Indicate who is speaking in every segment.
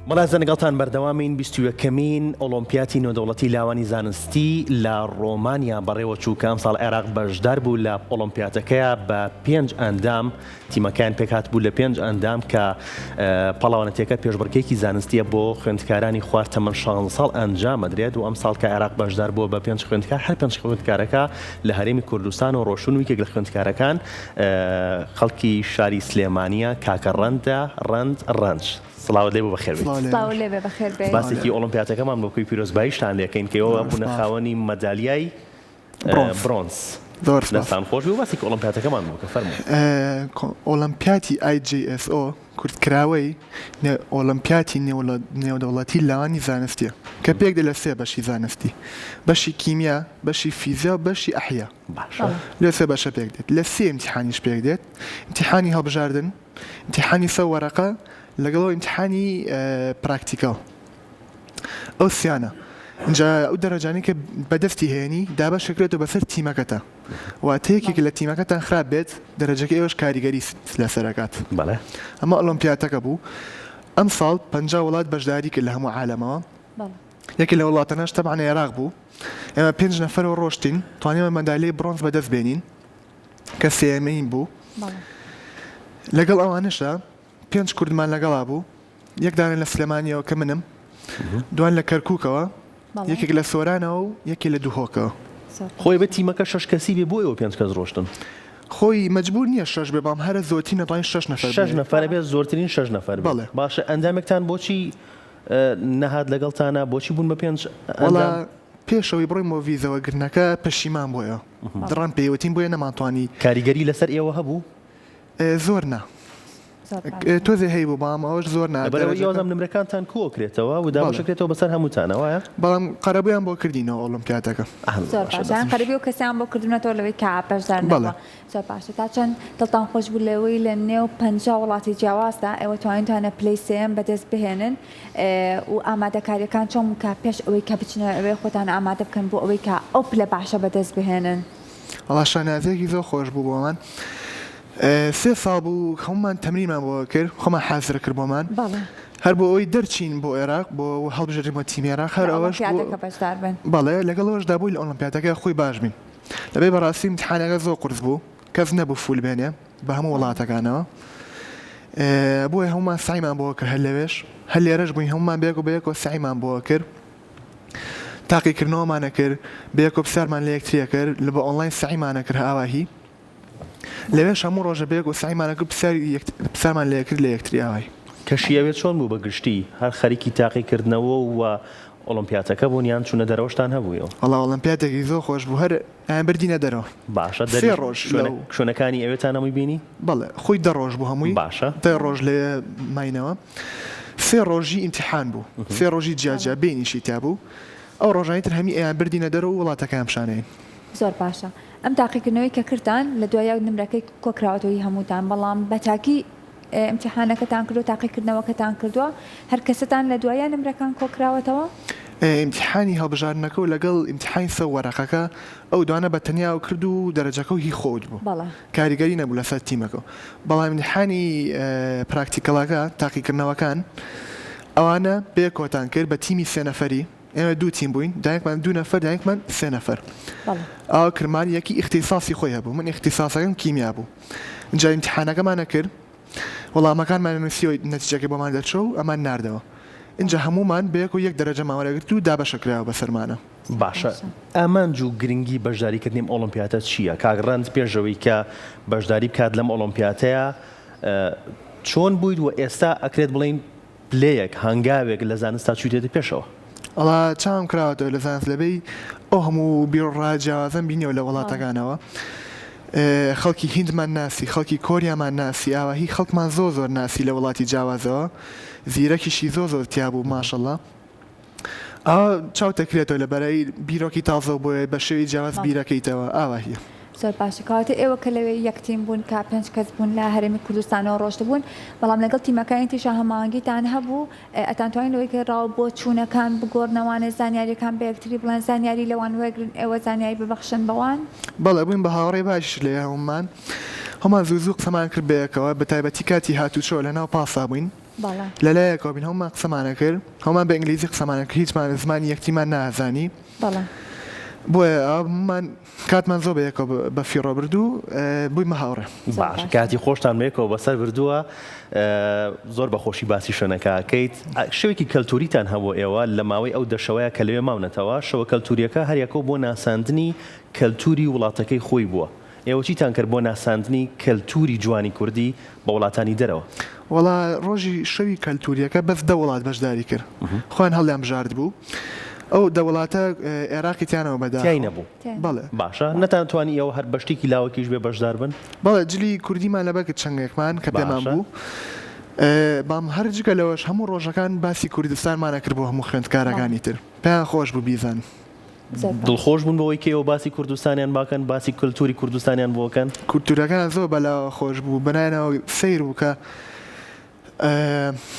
Speaker 1: مەڵازە لەگەڵتان بەردەوامین 21کەمین ئۆلۆمپیاتی نێودەوڵەتی لاوانی زانستی لە ڕۆمانیا بەڕێوە چوو کە ئەم ساڵ عێراق بەشدار بوو لە ئۆلۆمپیاتەکەیە بە 5 ئەندام تیمەکان پێکات بوو لە 5 ئەندام کە پەڵاوانەتەکە پێشبڕکێکی زانستیە بۆ خوێندکارانی خواردتەمەن 16 ساڵ ئەنجام ئەدرێت و ئەم ساڵ کە عێراق بەشدار بووە بە 5 خوێندکار هەر 5 خوێندکارەکە لە هەرێمی کوردستان و ڕۆشن و یەکێک لە خوێندکارەکان خەڵکی شاری سلێمانیە کاکە ڕەنج سڵاو لێ بخێر بێت. باسێکی ئۆلۆمپیاتەکەمان بۆ کوی پیرۆزباییشتان لێکەین کە ئەوە بوونە خاوەنی مەدالیای برۆنز. دەستان خۆش بوو باسێکی ئۆلۆمپیاتەکەمان بوو کە فەرموو.
Speaker 2: ئۆلۆمپیاتی IJSO کورتکراوەی ئۆلۆمپیاتی نێودەوڵەتی لاوانی زانستیە کە پێک دێت لە 3 بەشی زانستی: بەشی کیمیا، بەشی فیزیا و بەشی ئەحیا. لە 3 بەشە پێک دێت. لە 3 ئیمتیحانیش پێک دێت: ئیمتیحانی هەڵبژاردن، ئیمتیحانی سە وەرەقە، لەگەڵەوە ئیمتیحانی پراکتیکەڵ. ئەو سیانە اینجا ئەو دەرەجانی کە بەدەستی هێنی دابەشەکرێتەوە بەسەر تیمەکەتە، واتە یەکێک لە تیمەکەتان خراپ بێت دەرەجەکە ئێوەش کاریگەری لەسەرەکات. ئەمە ئۆلۆمپیاتەکە بوو. ئەم ساڵ 50 وڵات بەشداری کرد لە هەموو عالەمەوە. یەکێک لە وڵاتانەش تەبعاً عێراق بوو. ئێمە 5 نەفەرەوە ڕۆشتین، توانیمە مەدالیای برۆنز بەدەست بێنین کە سێمەین بوو. لەگەڵ ئەوانشە 5 کوردمان لەگەڵا بوو، یەک دانە لە سلێمانیەوە کە منم، دوان لە کەرکووکەوە، یەکێک لە سۆرانەوە و یەکێک لە دووهۆکەوە.
Speaker 1: خۆی بە تیمەکە 6 کەسی بێ بۆ ئەوە 5 کەس ڕۆشتن.
Speaker 2: خۆی مەجبور نییە 6 بێ، بەڵام هەرە زۆرترین نەتوانین 6 نەفەر
Speaker 1: 6 نەفەر بێت، زۆرترین 6 نەفەر بێت. باشە ئەندامێکتان بۆچی نەهات لەگەڵتانە؟ بۆچی بوون بە 5 ئەندام؟
Speaker 2: پێشەوەی بڕۆین بۆ ڤیزەوە گرنەکە پەشیمان بۆیە دڕان پێیوەتین بۆیە نەماتوانی.
Speaker 1: کاریگەری لەسەر ئێوە هەبوو؟
Speaker 2: زۆر نا تۆزێ هەی بوو بەڵام ئەوەش زۆر
Speaker 1: نابەرەوەی نمرەکانتان کۆکرێتەوە و دابشەکرێتەوە بەسەر هەمووتانەوەیە.
Speaker 2: بەڵام قەرەبوویان بۆ کردینەوە ئۆلۆمپیاتەکە.
Speaker 3: قەرەبی و کەسیان بۆ کردنەوە لەوەی کە بەشدارنەوە. زۆر باشە. تا چەند دڵتان خۆش بوو لەوەی لە نێو 50 وڵاتی جیاوازدا ئێوە توانیتوانە پلەی سێم بەدەست بهێنن و ئامادەکاریەکان چۆن کە پێش ئەوەی کە بچنە ئەوەی خۆتان ئامادە بکەن بۆ ئەوەی کە ئەو پلە باشە بەدەست بهێنن.
Speaker 2: وەڵا شانازێکی زۆر خۆش بوو بۆمان. 3 ساڵ بوو خەممان تەمرینمان بۆ کرد، خۆمان حازر کرد بۆمان هەر بۆ ئەوەی دەرچین بۆ عێراق بۆ هەڵبژێریمەوە تیمی عێراق هەر ئەوەش بەڵێ لەگەڵەوەشدا بووی لە ئۆلۆمپیاتەکە خۆی باش بین. لەبێ بەڕاستی ئیمتیحانەکە زۆر قورس بوو، کەس نەبوو فول بێنێ بە هەموو وڵاتەکانەوە. بۆیە هەمومان سعیمان بۆ کرد، هەر لەوێش هەر لێرەش بووین هەمومان بەیەک و بەیەکەوە سعیمان بۆ کرد، تاقیکردنەوەمانە کرد، بەیەکەوە پرسیارمان لە یەکتریە کرد، لە بە ئۆنلاین سعیمانە کرد ئاواهی. لەوێش هەموو ڕۆژە بەیەک و سعیمانە کرد پرسیارمان لێ کرد لە یەکتری ئاوای.
Speaker 1: کەشیەوێت چۆن بوو بەگشتی؟ هەر خەریکی تاقیکردنەوە و ئۆلۆمپیاتەکە بوون یان چوونە دەرەوەشتان هەبوویەوە؟
Speaker 2: وەڵا ئۆلۆمپیاتێکی زۆر خۆش بوو، هەر بردینە دەرەوە.
Speaker 1: باشە. شوێنەکانی ئەوێتان هەمووی بینی؟
Speaker 2: بەڵێ خۆی 10 ڕۆژ بوو هەمووی.
Speaker 1: باشە.
Speaker 2: 10 ڕۆژ لێ ماینەوە. 3 ڕۆژی ئیمتیحان بوو، 3 ڕۆژی جیاجیا بینیشی تا بوو. ئەو ڕۆژانی تر هەمی ئەیان بردینە دەرەوە و وڵاتەکان پیشانەین.
Speaker 3: زۆر باشە. ئەم تاقیکردنەوەی کە کردان لە دوایە نمرەکەی کۆکراوەتەوەی هەمووتان، بەڵام بەتاکی ئیمتیحانەکەتان کردو تاقیکردنەوەکەتان کردووە، هەر کەسەتان لە دوایە نمرەکان کۆکراوەتەوە؟
Speaker 2: ئیمتیحانی هەڵبژاردنەکە و لەگەڵ ئیمتیحانی سە وەرەقەکە ئەو دوانە بە تەنیاو کرد و دەرەجەکە و هی خۆت بوو، کاریگەری نەبوو لەسەر تیمەکە. بەڵام ئیمتیحانی پراکتیکەڵەکە تاقیکردنەوەکان ئەوانە بەیەکەوەتان کرد بە تیمی 3 نەفەری. ئێمە 2 تیم بووین، دایکمان 2 نەفەر دایکمان 3 نەفەر. ئەو کرمان یەکی اختصاصی خۆی هەبوو، من اختصاصەکەم کیمیا بوو. اینجا ئیمتیحانەکەمانە کرد، وەڵامەکانمان نووسیەوە نەتیجەکەی بۆمان دەرچۆ و ئەمان ناردەوە. اینجا هەمومان بەیەک و یەک دەرەجە ماوەرەگرت و دابەشەکراوە بەسەرمانە.
Speaker 1: باشە. ئامانج و گرنگی بەشداریکردنی ئۆلۆمپیاتە چییە؟ کاگڕەند پێشەوەی کە بەشداری بکات لەم ئۆلۆمپیاتەیە چۆن بوویت و ئێستا ئەکرێت بڵین پلەیەک هەنگاوێک لە زانستا چوویتێتە پێشەوە؟
Speaker 2: وڵا چاوم کراوەتەوە لە زانست لەبەی ئەو هەموو بیرڕاجیاوازەم بینیەوە لە وڵاتەکانەوە. خەڵکی هیندمان ناسی، خەڵکی کۆریامان ناسی، ئاواهی خەڵکمان زۆر ناسی لە وڵاتی جیاوازەوە، زیرەکیشی زۆر تیا بوو ماشەڵڵا. ئەوە چاوتەکرێتەوە لەبەرەی بیرۆکی تازە بۆیە بە شێوی جیاواز بیرەکەیتەوە ئاواهیە.
Speaker 3: زۆر باشە. کەواتە ئێوە کە لەوێ یەکتیم بوون کە 5 کەس بوون لە هەرێمی کوردستانەوە ڕۆشت بوون، بەڵام لەگەڵ تیمەکانی تریشە هەماهەنگیتان هەبوو، ئەتانتوانین لەوەی کە ڕاو بۆ چوونەکان بگۆڕنەوانە زانیاریەکان بە یەکتری بڵێن زانیاری لەوان وەرگن ئێوە زانیاری ببەخشن بەوان؟
Speaker 2: بەڵێ بووین بە هاوڕێی باش لێ هەمان زوو قسەمان کرد بەیەکەوە، بە تایبەتی کاتی هاتوچۆ لە ناو پاسا بووین
Speaker 3: بەڵێ
Speaker 2: لەلایەکەوە بین هەمومان قسەمانە کرد هەمومان بە ئینگلیزی قسەمانە کرد هیچمان زمانی یەکتیمان نازانی
Speaker 3: بەڵێ
Speaker 2: بۆیە من کاتمان زۆر بە یەکەوە بە فیڕۆ بردو بوویمە هاوڕێ
Speaker 1: باش کاتی خۆشتان بێکەوە بەسەر بردووە زۆر بەخۆشی باسی شوێنەکەکەیت شەوێکی کەلتوریتان هەبوو ئێوە لە ماوەی ئەو دەشەوەیە کە لەوێ ماونەتەوە شەوە کەلتوریەکە هەریەکەوە بۆ ناساندنی کەلتوری وڵاتەکەی خۆی بووە ئێوە چیتان کرد بۆ ناساندنی کەلتوری جوانی کوردی بە وڵاتانی دەرەوە
Speaker 2: وەڵا ڕۆژی شەوی کەلتوریەکە بەس دە وڵات بەشداری کرد خۆیان هەڵیان بژارد بوو ئەو دەوڵاتە عێراقی تیانەوە بەدا
Speaker 1: تیای نەبوو
Speaker 2: بەڵێ
Speaker 1: باشە نەتانتوانی ئەوە هەر بەشتێکی لاوەکیش بێ بەشدار بن
Speaker 2: بەڵێ جلی کوردیمان لەبەرکە چەندێکمان کە پێمان بوو بام هەرجگە لەوەش هەموو ڕۆژەکان باسی کوردستانمانە کرد بۆ هەموو خوێندکارەکانی تر پێیان خۆش بوو بیزان
Speaker 1: دڵخۆش بوون بەوەی کەەوە باسی کوردستانیان باکەن باسی کللتوری کوردستانیان بۆکەن
Speaker 2: کولتورەکان زۆر بەلاوە خۆش بوو بنایەنەوە سیر بوو کە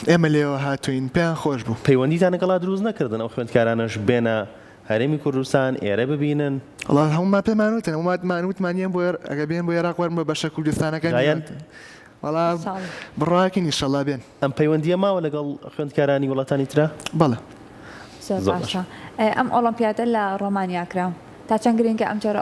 Speaker 2: ئێمە لێەوە هاتوین پێیان خۆش بوو
Speaker 1: پەیوەندیتان لەگەڵا دروست نەکردن ئەو خوێندکارانش بێنە هەرێمی کوردستان ئێرە ببینن
Speaker 2: وڵات هەمومان پێمانوتن ومانوتمانیان بۆ ئەگە بێن بۆ عێراق وەرن بە بەشە کوردستانەکان وەڵا بڕاکین ئینشەڵا بێن
Speaker 1: ئەم پەیوەندیە ماوە لەگەڵ خوێندکارانی وڵاتانی ترە
Speaker 2: بەڵێ
Speaker 3: زۆر باشە ئەم ئۆلۆمپیادە لە ڕۆمانیا کرا تا چەند گرنگە ئەم جۆرە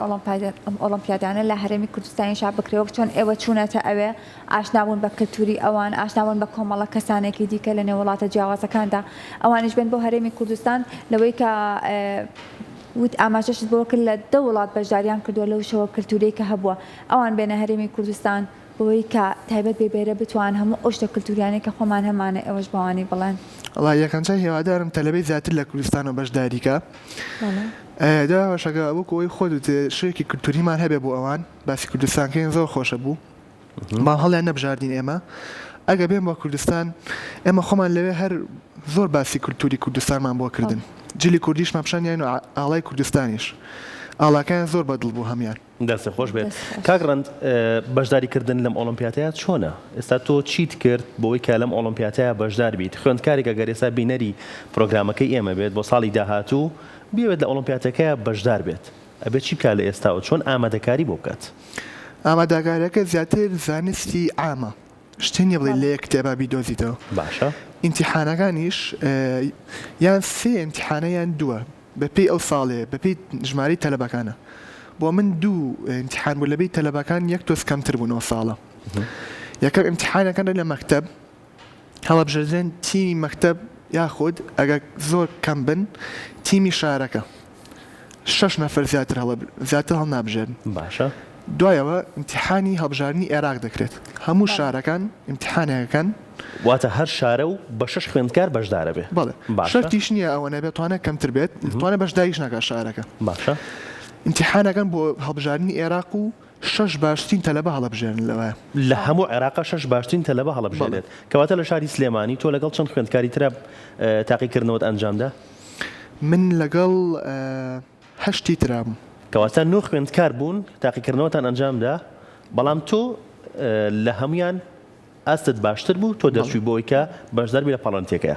Speaker 3: ئۆلۆمپیادانە لە هەرێمی کوردستانی شا بکرێەوە چۆن ئێوە چوونەتە ئەوێ ئاشنابوون بە کللتوری ئەوان ئاشنابوون بە کۆمەڵە کەسانێکی دیکە لە نێو وڵاتە جیاوازەکاندا ئەوانش بێن بۆ هەرێمی کوردستان لەوەی کە وت ئاماژەشت بۆ کرد لە دە وڵات بەشداریان کردووە لەو شەوە کللتوری کە هەبووە ئەوان بێنە هەرێمی کوردستان بۆی کە تایبەت بێبێرە بتوان هەموو ئەو شتە کللتوریانێک کە خۆمان هەمانە ئێوەش بەوانی بڵێن
Speaker 2: وڵا یەکەنجا هێوادارم تەلەبەی زیاتر لە کوردستانەوە بەشداریکە داوەشەکە ئەوە کۆی خۆت شوێکی کللتوریمان هەبێ بۆ ئەوان باسی کوردستانکەین زۆر خۆشە بوو ما هەڵیان نەبژاردین ئێمە ئەگە بێن بۆ کوردستان ئێمە خۆمان لەوێ هەر زۆر باسی کللتوری کوردستانمان بۆ کردن جلی کوردیشمان پیشانیان و ئاڵای کوردستانیش ئاڵاکان زۆر بەدڵ بوو هەمیان
Speaker 1: دەستە خۆش بێت کاگڕند بەشداریکردن لەم ئۆلۆمپیاتەیە چۆنە ئێستا تۆ چیت کرد بۆی کە لەم ئۆلۆمپیاتەیە بەشدار بیت خوێندکارێکە گەر ئێستا بینەری پرۆگرامەکەی ئێمە بێت بۆ ساڵی داهاتوو بیاوێت لە ئۆلۆمپیاتەکەیە بەشدار بێت ئەبێت چی بکات لە ئێستاوە چۆن ئامادەکاری بۆ بکات
Speaker 2: ئامادەکاریەکە زیاتر زانستی عامە شتێنی بڵێ لێ کتێبا بیدۆزیتەوە
Speaker 1: باشە
Speaker 2: ئیمتیحانەکانیش یان سێ ئیمتیحانە یان دووە بەپێی ئەو ساڵێ بەپێی ژمارەی تەلەبەکانە بۆ من دوو ئیمتیحان بوو لەبەی تەلەبەکان یەک تۆز کەمتر بوونەوە ساڵە یەکەم ئیمتیحانەکانە لە مەکتەب هەڵەبژێردرێن تیمی مەکتەب یاخود ئەگە زۆر کەم بن تیمی شارەکە 6 نەفەر زیاتر هەڵنابژێن
Speaker 1: باشە
Speaker 2: دوایەوە ئیمتیحانی هەڵبژارنی عێراق دەکرێت هەموو شارەکان ئیمتیحانەکەن
Speaker 1: واتە هەر شارە و بە 6 خوێندکار بەشدارە بێ
Speaker 2: بەڵێ شەرتیش نییە ئەوە نەبێت توانە کەمتر بێت توانە بەشداریش ناکات شارەکە
Speaker 1: باشە
Speaker 2: ئیمتیحانەکەن بۆ هەڵبژارنی عێراق و 6 باشترین تەلەبە هەڵەبژێرن لەوە
Speaker 1: لە هەموو عێراق 6 باشترین تەلەبە هەڵەبژێرێت کەواتە لە شاری سلێمانی تۆ لەگەڵ چەند خوێندکاری ترە تاقیکردنەوەت ئەنجامدا
Speaker 2: من لەگەڵ هەشتی ترابووم
Speaker 1: کەواتە 9 خوێندکار بوون تاقیکردنەوەتان ئەنجامدا بەڵام تۆ لە هەمویان ئاستت باشتر بوو تۆ دەچووی بۆی کە بەشدار بی لە پاڵۆنتێکەیە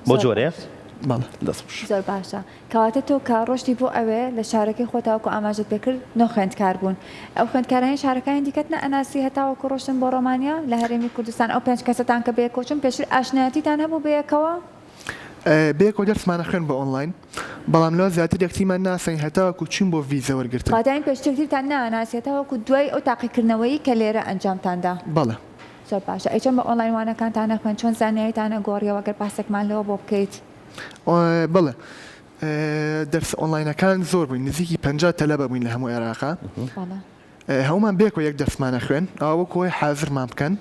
Speaker 1: بۆ جۆرەیە
Speaker 3: زۆر باشە کەواتە تۆ کە ڕۆشتی بۆ ئەوێ لە شارەکەی خۆتاوەکو ئاماژت پێکرد نۆ خوێندکار بوون ئەو خوێندکارانی شارەکانی دیکەتنە ئەناسی هەتاوەکو ڕۆشتن بۆ ڕۆمانیا لە هەرێمی کوردستان ئەو 5 کەسەتان کە بەیەکۆچن پێشتر ئاشنایەتیتان هەبوو بەیەکەوە
Speaker 2: بێکۆ دەرسمانە خوێن بە ئۆنلاین بەڵام لەوە زیاتر یەکتیمان ناسەین هەتاوەکو چین بۆ ڤیزە وەرگرتن
Speaker 3: قاداین پێشترتان ناناسیێتەوەکو دوای ئەو تاقیکردنەوەی کە لێرە ئەنجامتاندا
Speaker 2: بەڵێ
Speaker 3: زۆر باشە ئەیچەند بە ئۆنلاینوانەکانتانە خوێن چۆن زاناییتانە گۆڕیەوە گەر پاسێکمان لەوە بۆ بکەیت
Speaker 2: بەڵێ دەرس ئۆنلاینەکان زۆر بووین نزیکی 50 تەلەبە بووین لە هەموو عێراقا هەمومان بێکۆ یەک دەرسمانە خوێن ئەوە کۆی حازرمان بکەن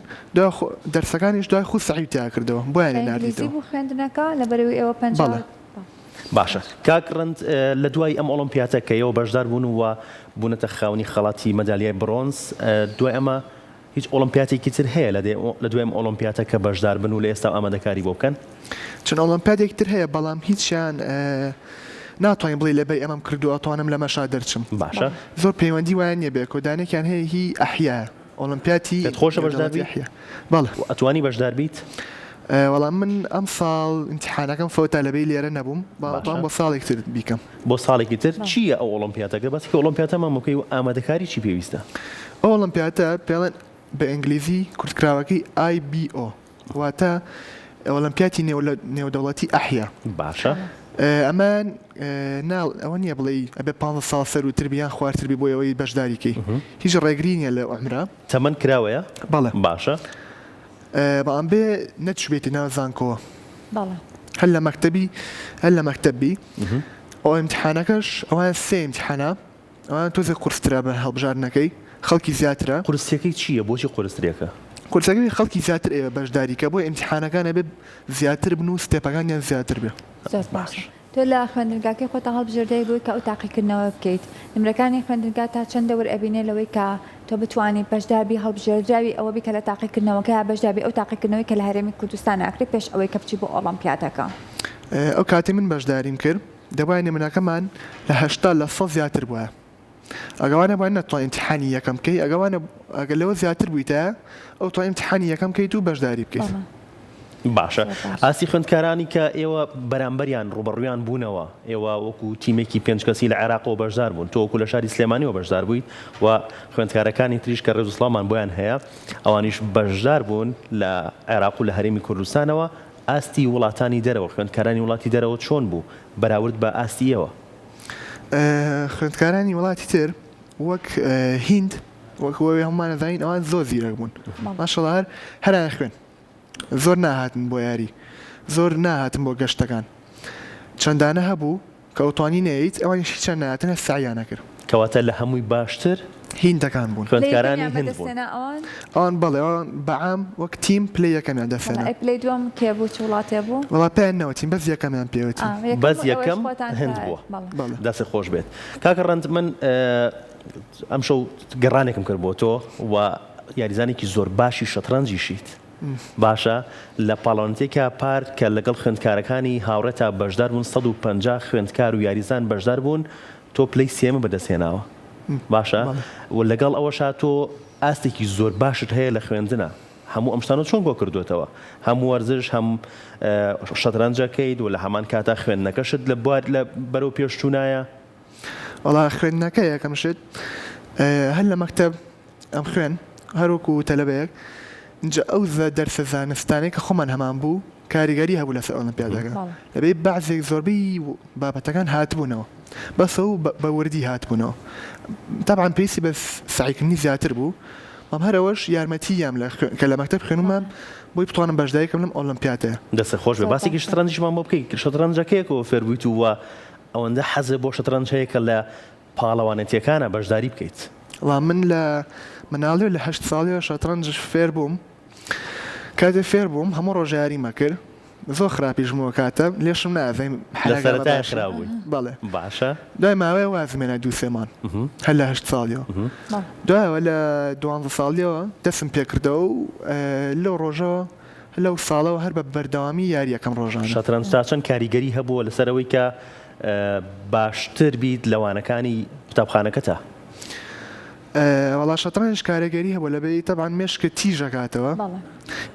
Speaker 2: دەرسەکانیش دوای خو سەعیدیا کردەوە بۆیان ناردیتەوە
Speaker 3: بوو خوێندنەکە لە بەرەوەی ئێوە 50
Speaker 1: باشە کاکڕند لە دوای ئەم ئۆلۆمپیاتە کە ئێوە بەشدار بوون و بوونەتە خاوەنی خەڵاتی مەدالیای برۆنز دوای ئەمە هیچ ئۆلۆمپیاتێکی تر هەیە لە دوای ئۆلۆمپیاتە کە بەشدار بن و لە ئێستا ئامادەکاری بۆ بکەن
Speaker 2: چەند ئۆلۆمپیاتێک تر هەیە بەڵام هیچیان ناتوانین بڵێ لەبەر ئەمەم کردو ئەتوانم لە مەشا دەرچم
Speaker 1: باشە
Speaker 2: زۆر پەیوەندی وایە نییە بێ کۆدانێکیان هەیە هی ئەحیا ئۆلۆمپیاتی
Speaker 1: خۆشە بەشداربی
Speaker 2: بەڵێ
Speaker 1: ئەتوانی بەشدار بیت
Speaker 2: وەڵام من ئەم ساڵ ئیمتیحانەکەم فەوتە لەبەی لێرە نەبووم باڵام بۆ ساڵێک تر بیکەم
Speaker 1: بۆ ساڵێکی تر چییە ئەو ئۆلۆمپیاتەکە بەسکە ئۆلۆمپیاتە مامۆکەی و ئامادەکاری چی پێویستە
Speaker 2: ئەو ئۆلۆمپیاتە پێڵێن بە ئینگلیزی کورتکراوەکەی IBO واتە ئۆلمپیاتی نێودەوڵەتی ئەحیا
Speaker 1: باشە
Speaker 2: ئەمان ناڵ ئەوە نییە بڵێ ئەبێ 5 ساڵ سەر و تربیان خواردتربی بۆ ئەوەی بەشداریکەی هیچ ڕێگری نیە لە عمرە
Speaker 1: تەمەەن کراوەیە
Speaker 2: بەڵێ
Speaker 1: باشە
Speaker 2: بەڵام بێ نەچبێتی ناو زانکۆوە
Speaker 3: بەڵێ
Speaker 2: هەل لە مەکتەبی ئەو ئیمتحانەکەش ئەوان 3 ئیمتحانە ئەوان تۆزێک قورسترا بە هەڵبژاردنەکەی خەڵکی زیاترە
Speaker 1: قورسەکەی چییە بۆچی قورسێکە
Speaker 2: کورسەکەی خەڵکی زیاتر ئێوە بەشداریکە بۆ ئیمتحانەکانە بێ زیاتر بن و ستێپەکانیان زیاتر بێ
Speaker 3: زۆر باشە تۆ لە خوێندنگاکەی خۆتە هەڵبژێردەی بووی کە ئەو تاقیکردنەوە بکەیت نمرەکانی خوێندنگا تا چەند دەور ئەبینێ لەوەی کە تۆ بتوانانی بەشداربی هەڵبژێردراوی ئەوە بی کە لە تاقیکردنەوەکە بەشداربی ئەو تاقیکردنەوەی کە لە هەرێمی کوردستان ئاکرێت پێش ئەوەی کە بچی بۆ ئۆڵۆمپیاتەکە
Speaker 2: ئەو کاتی من بەشداریم کرد دەبای نمونەکەمان لە 80 لە 100 زیاتر بووە ئەگەوانە باید نەتوان ئیمتحانی یەکەم بکەی ئەگەوانە ئەگەر لەوە زیاتر بوویتە ئەو تو ئیمتحانی یەکەم بکەیت و بەشداری بکەیت
Speaker 1: باشە ئاسی خوێندکارانی کە ئێوە بەرامبەریان ڕوبەڕویان بوونەوە ئێوە وەکو تیمێکی 5 کەسی لە عێراقەوە بەشدار بوون تۆ وەکو لە شاری سلێمانیەوە بەشدار بوویت و خوێندکارەکانی تریش کە ڕێزوسڵامان بۆیان هەیە ئەوانیش بەشدار بوون لە عێراق و لە هەرێمی کوردستانەوە ئاستی وڵاتانی دەرەوە خوێندکارانی وڵاتی دەرەوە چۆن بوو بەراورد بە ئاستیەوە
Speaker 2: خوێندکارانی وڵاتی تر وەک هیند وەکەوەی هەمومان داین ئەوان زۆر زیرەک بوون ماشەڵڵا هەران خوێن زۆر ناهاتن بۆ یاری زۆر ناهاتن بۆ گەشتەکان چەندانە هەبوو کە ئەوتوانی نەیت ئەوانی چەند نهاتنە سعیانە کرد
Speaker 1: کەواتە لە هەمووی باشتر
Speaker 2: هیندەکان بوون
Speaker 1: خوێندکارانی هند بوون
Speaker 2: ئەوان بەڵێ ئەوان بەعام وەک تیم پلەی یەکەمیان دەفێنە
Speaker 3: پلەی دووەم کێ بوو چ وڵاتێ بوو
Speaker 2: وڵا پێیان نەوەتیم بەس یەکەمیان پێوەتی
Speaker 1: بەس یەکەم هند بووە دەستی خۆش بێت کاکە ڕەند من ئەم شەو گەڕانێکم کرد بۆ تۆ و یاریزانێکی زۆر باشی شەترەنجیشیت باشە لە پاڵۆنتێکە پار کە لەگەڵ خوێندکارەکانی هاوڕێتە بەشدار بوون 150 خوێندکار و یاریزان بەشدار بوون تۆ پلەی سێمە بەدەستهێناوە باشە و لەگەڵ ئەوەشا تۆ ئاستێکی زۆر باشت هەیە لە خوێندنە هەموو ئەم شتانە چۆن بۆ کردوێتەوە هەموو وەرزش هەم شەترەنجەکەیت و لە هەمان کاتە خوێندنەکەشت لە بوار لە بەرەو پێشچوونایە
Speaker 2: وەڵا خوێندنەکە یەکەم شت هەر لە مەکتەب ئەم خوێن هەروکو تەلەبەیەک اینجا ئەو دەرسە زانستانەی کە خۆمان هەمان بوو کاریگەری هەبوو لەسەر ئۆلمپیادەکە لەبێ بەعزێک زۆربەی بابەتەکان هاتبوونەوە بەسەوە بە وردی هاتبوونەوە طبعاً پێویستی بە سعیکردنی زیاتر بوو مام هەرەوەش یارمەتیام کە لە مەکتەب خوێنومان بۆی بتوانم بەشداریکەم لەم ئۆلمپیاتەیە
Speaker 1: دەستە خۆش بێ باسێکی شەترەنجیشمان بۆ بکەیت شەترەنجەکەیەکەوە فێر بوویت و ئەوەندە حەزێ بۆ شەترەنج هەیە کە لە پاڵەوانێتیەکانە بەشداری بکەیت
Speaker 2: من لە مناڵێ لە 8 ساڵیەوە شەترەنجش فێر بووم کاتێ فێر بووم هەموو ڕۆژ یاریمە کرد زۆر خراپیژمەوە کاتە لێشم نازەیم
Speaker 1: لەسەرەتای خراوبووی
Speaker 2: بەڵێ
Speaker 1: باشە
Speaker 2: دوای ماوەیە وازمێنە 2 سێمان هەر لە 8 ساڵیەوە دوایەوە لە 12 ساڵیەوە دەستم پێکردەوە و لەو ڕۆژەوە لەو ساڵەوە هەر بە بەردەوامی یاریەکەم ڕۆژانە
Speaker 1: شەترەنج تا چەند کاریگەری هەبووە لەسەرەوەی کە باشتر بیت لەوانەکانی قوتابخانەکەتە
Speaker 2: وەڵا شەترەنج کارەگەری هەبوو لەبێ تەبعاً مێشکە تیژەکاتەوە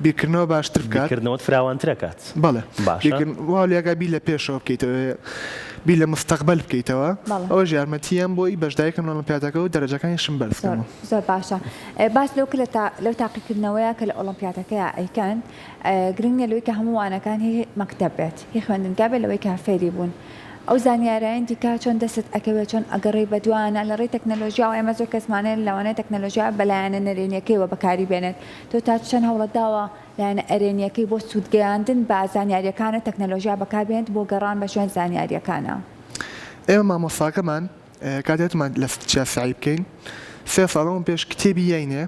Speaker 2: بیرکردنەوە باشتر بکات
Speaker 1: بیرکردنەوەت فراوانترەکات
Speaker 2: بەڵێ واڵیاگا بی لە پێشەوە بکەیتەوە بی لە مستەقبل بکەیتەوە ئەوە یارمەتیەم بۆی بەشداریکەم لە ئۆلمپیاتەکە و دەرەجەکانیشم بەرزکەم
Speaker 3: زۆر باشە باس لەو تاقیکردنەوەیە کە لە ئۆلمپیاتەکەیە ئەیکەن گرنگە لەوەی کە هەمووانەکان هی مەکتەب بێت هی خوێندنگا بێت لەوەی کە فێری بوون ئەو زانیاریان دیکە چۆن دەست ئەکەوێت چۆن ئەگەڕی بەدوانە لە ڕێی تەکنەلۆژیا و ئێمە زۆر کەسمانێن لەوانەیە تەکنەلۆژیا بەلایەنە نەرێنیەکەیەوە بەکاری بێنێت تۆ تا چەند هەوڵەت داوە لایەنە ئەرێنیەکەی بۆ سوودگەیاندن بە زانیاریەکانە تەکنەلۆژیا بەکاربێنێت بۆ گەڕان بە شوێن زانیاریەکانە
Speaker 2: ئێمە مامۆستاکەمان کاتێتمان لە سعی بکەین 3 ساڵەوە پێش کتێبی یاینێ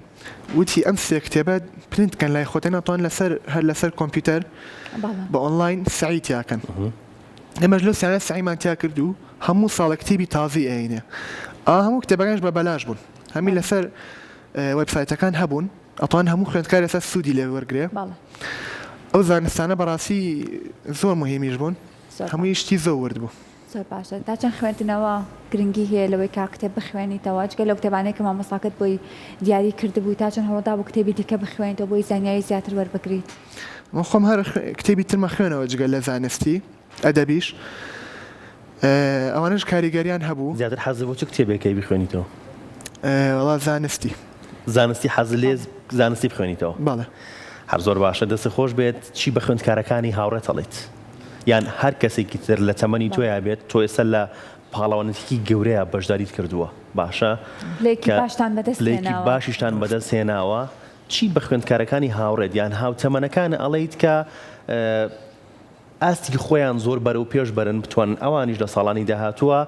Speaker 2: وتی ئەم 3 کتێبە پرینتکەن لای خۆتە ناتوان هەر لەسەر کۆمپیوتەر بە ئۆنلاین سعی تیاکەن ئێمەش لەو سیانە سعیمان تیا کرد و هەموو ساڵە کتێبی تازی ئەینێ هەموو کتێبەکانش بە بەلاش بوون هەمی لەسەر وەبسایتەکان هەبوون ئەتوان هەموو خوێندکار لەسەر سوودی لێ وەرگێ ئەو زانستانە بەڕاستی زۆر مهمیش بوون هەمووی شتی زۆر ورد بوو
Speaker 3: زۆر باشە تا چەند خوێندنەوە گرنگی هەیە لەوەی کا کتێب بخوێنیتەوە جگە لەو کتێبانەی کە مامۆستاکەت بۆی دیاری کردبووی تا چەند هەوڵدا بۆ کتێبی دیکە بخوێنیتەوە بۆی زانیاری زیاتر وەربگریت
Speaker 2: من خۆم هەر کتێبی ترمە خوێنەوە جگە لە زانستی ئەدەبیش ئەوانش کاریگەریان هەبوو
Speaker 1: زیاتر حەزت بۆ چ کتێبێکەکەی بخوێنیتەوە
Speaker 2: وەڵا زانستی
Speaker 1: حەز لێ زانستی بخوێنیتەوە
Speaker 2: بەڵێ
Speaker 1: هەر زۆر باشە دەست خۆش بێت چی بە خوێندکارەکانی هاوڕێت هەڵێت یان هەر کەسێکی تر لە تەمەنی تۆیا بێت تۆ ئێستا لە پاڵەوانێتێکی گەورەیە بەشداریت کردووە باشە
Speaker 3: لێکی باشتان بەدەست
Speaker 1: لێکی باشیشتان بەدەست هێناوە چی بە خوێندکارەکانی هاوڕێت یان هاوتەمەنەکان ئەڵێیت کە ئاستی خۆیان زۆر بەرەو پێش بەرن بتوان ئەوانیش لە ساڵانی داهاتووە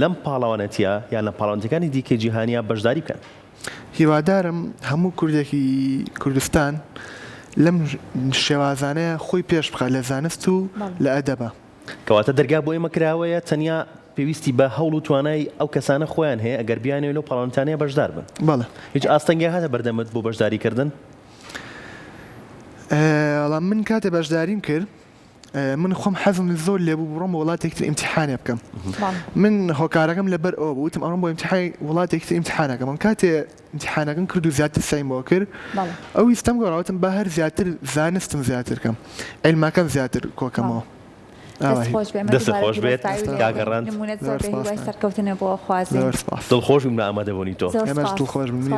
Speaker 1: لەم پاڵەوانەتیە یان لە پاڵەوانەتەکانی دیکەی جیهانیە بەشداری بکەن.
Speaker 2: هیوادارم هەموو کوردێکی کوردستان لەم شێوازانەیە خۆی پێش بخات لە زانست و لە ئەدەبە.
Speaker 1: کەواتە دەرگا بۆ ئێمە کراوەیە تەنیا پێویستی بە هەوڵ و توانای ئەو کەسانە خۆیان هەیە ئەگەر بیانێ لەو پاڵەوانەتانەیە بەشدار بن.
Speaker 2: بەڵێ.
Speaker 1: هیچ ئاستەنگی هاتە بەردەمت بۆ بەشداریکردن؟
Speaker 2: وەڵام من کاتێ بەشداریم کرد من خۆم حەزم زۆر لێبوو بڕۆم بە وڵاتێکتر ئیمتیحانێ بکەم. من هۆکارەکەم لەبەر ئەوە بوو وتم ئەڕۆم بۆ ئیمتیحانی وڵاتێکتر ئیمتیحانەکەم. من کاتێ ئیمتیحانەکەم کرد و زیاتر سەیم بۆ کرد ئەو ویستم گەڕاوتم بە هەر زیاتر زانستم زیاتر کەم عیلمەکەم زیاتر کۆکەمەوە.
Speaker 1: دەست خۆش بێت کاگەڕاند
Speaker 3: سەرکەوتنە بۆ خوازی
Speaker 1: دڵخۆش بووم لە ئامادەبوونی تۆ.
Speaker 2: ئێمەش دڵخۆش بووین.